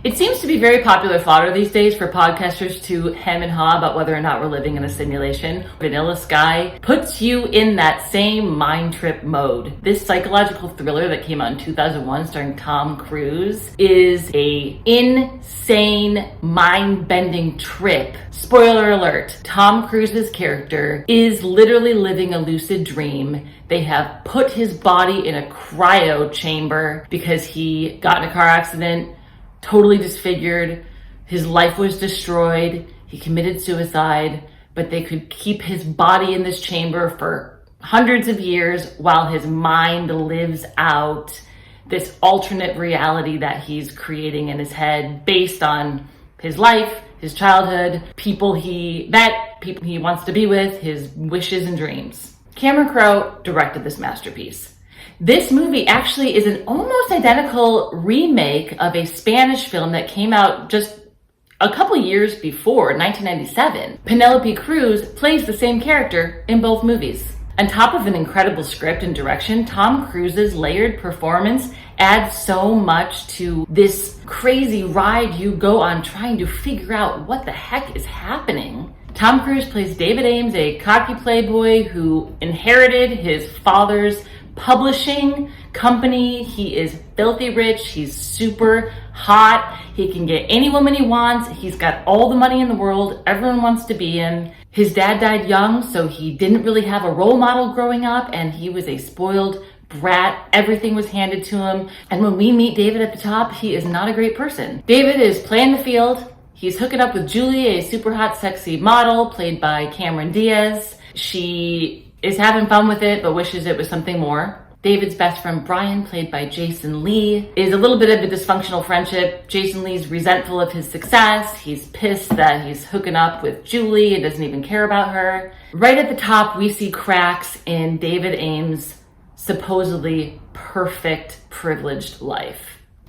It seems to be very popular fodder these days for podcasters to hem and haw about whether or not we're living in a simulation. Vanilla Sky puts you in that same mind trip mode. This psychological thriller that came out in 2001 starring Tom Cruise is a insane, mind-bending trip. Spoiler alert, Tom Cruise's character is literally living a lucid dream. They have put his body in a cryo chamber because he got in a car accident, totally disfigured, his life was destroyed, he committed suicide, but they could keep his body in this chamber for hundreds of years while his mind lives out this alternate reality that he's creating in his head based on his life, his childhood, people he met, people he wants to be with, his wishes and dreams. Cameron Crowe directed this masterpiece. This movie actually is an almost identical remake of a Spanish film that came out just a couple years before, 1997. Penélope Cruz plays the same character in both movies. On top of an incredible script and direction, Tom Cruise's layered performance adds so much to this crazy ride you go on trying to figure out what the heck is happening. Tom Cruise plays David Ames, a cocky playboy who inherited his father's publishing company. He is filthy rich. He's super hot. He can get any woman he wants. He's got all the money in the world. Everyone wants to be him. His dad died young, so he didn't really have a role model growing up, and he was a spoiled brat. Everything was handed to him. And when we meet David at the top, he is not a great person. David is playing the field. He's hooking up with Julie, a super hot, sexy model played by Cameron Diaz. She is having fun with it, but wishes it was something more. David's best friend Brian, played by Jason Lee, is a little bit of a dysfunctional friendship. Jason Lee's resentful of his success. He's pissed that he's hooking up with Julie and doesn't even care about her. Right at the top, we see cracks in David Ames' supposedly perfect, privileged life.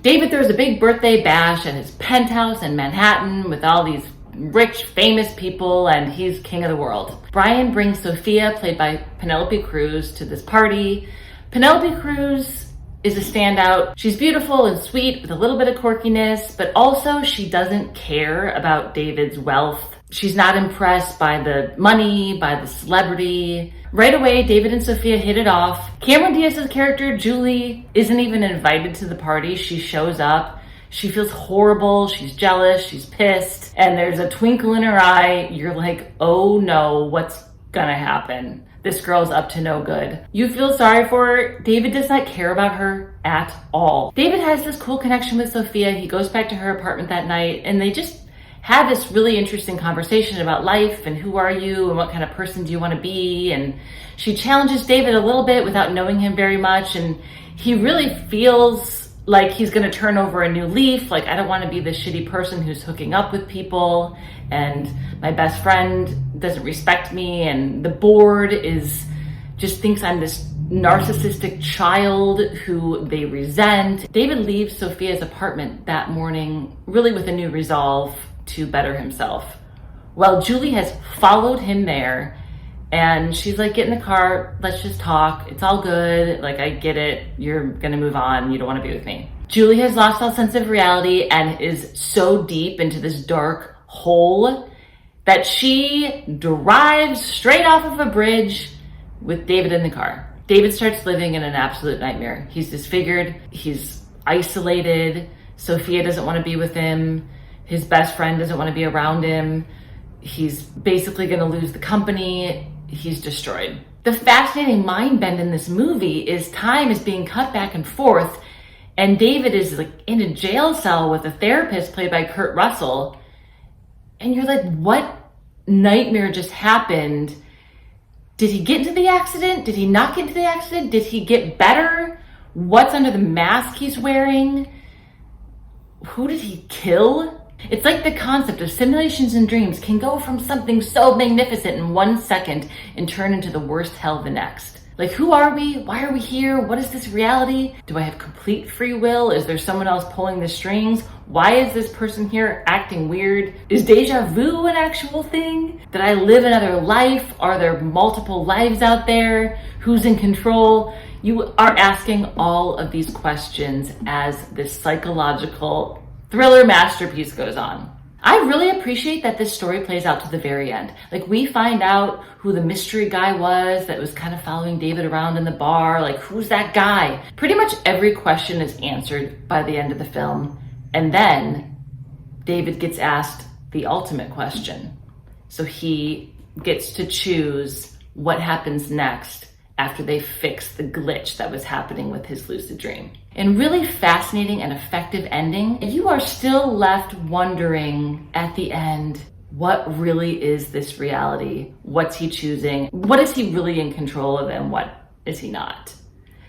David throws a big birthday bash at his penthouse in Manhattan with all these rich, famous people, and he's king of the world. Brian brings Sophia, played by Penélope Cruz, to this party. Penélope Cruz is a standout. She's beautiful and sweet with a little bit of quirkiness, but also she doesn't care about David's wealth. She's not impressed by the money, by the celebrity. Right away, David and Sophia hit it off. Cameron Diaz's character, Julie, isn't even invited to the party. She shows up. She feels horrible, she's jealous, she's pissed, and there's a twinkle in her eye. You're like, oh no, what's gonna happen? This girl's up to no good. You feel sorry for her. David does not care about her at all. David has this cool connection with Sophia. He goes back to her apartment that night, and they just have this really interesting conversation about life and who are you and what kind of person do you want to be. And she challenges David a little bit without knowing him very much, and he really feels like he's going to turn over a new leaf. Like, I don't want to be the shitty person who's hooking up with people, and my best friend doesn't respect me, and the board just thinks I'm this narcissistic child who they resent. David leaves Sophia's apartment that morning really with a new resolve to better himself. Well, Julie has followed him there, and she's like, get in the car, let's just talk. It's all good. Like, I get it. You're going to move on. You don't want to be with me. Julie has lost all sense of reality and is so deep into this dark hole that she drives straight off of a bridge with David in the car. David starts living in an absolute nightmare. He's disfigured. He's isolated. Sophia doesn't want to be with him. His best friend doesn't want to be around him. He's basically going to lose the company. He's destroyed. The fascinating mind bend in this movie is time is being cut back and forth, and David is like in a jail cell with a therapist played by Kurt Russell, and you're like, what nightmare just happened? Did he get into the accident? Did he not get into the accident? Did he get better? What's under the mask he's wearing? Who did he kill? It's like the concept of simulations and dreams can go from something so magnificent in 1 second and turn into the worst hell the next. Like, who are we? Why are we here? What is this reality? Do I have complete free will? Is there someone else pulling the strings? Why is this person here acting weird? Is deja vu an actual thing? Did I live another life? Are there multiple lives out there? Who's in control? You are asking all of these questions as this psychological thriller masterpiece goes on. I really appreciate that this story plays out to the very end. Like, we find out who the mystery guy was that was kind of following David around in the bar. Like, who's that guy? Pretty much every question is answered by the end of the film. And then David gets asked the ultimate question. So he gets to choose what happens next after they fix the glitch that was happening with his lucid dream. And really fascinating and effective ending. You are still left wondering at the end, what really is this reality? What's he choosing? What is he really in control of and what is he not?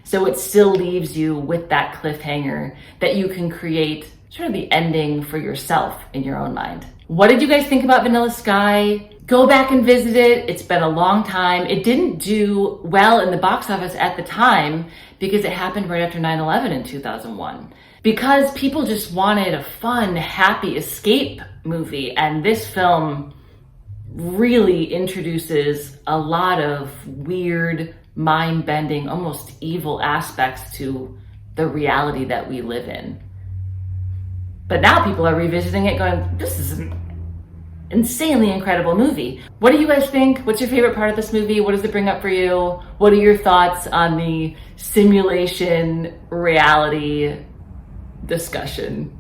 So it still leaves you with that cliffhanger that you can create sort of the ending for yourself in your own mind. What did you guys think about Vanilla Sky? Go back and visit it. It's been a long time. It didn't do well in the box office at the time because it happened right after 9/11 in 2001. Because people just wanted a fun, happy escape movie. And this film really introduces a lot of weird, mind-bending, almost evil aspects to the reality that we live in. But now people are revisiting it going, this is an insanely incredible movie. What do you guys think? What's your favorite part of this movie? What does it bring up for you? What are your thoughts on the simulation reality discussion?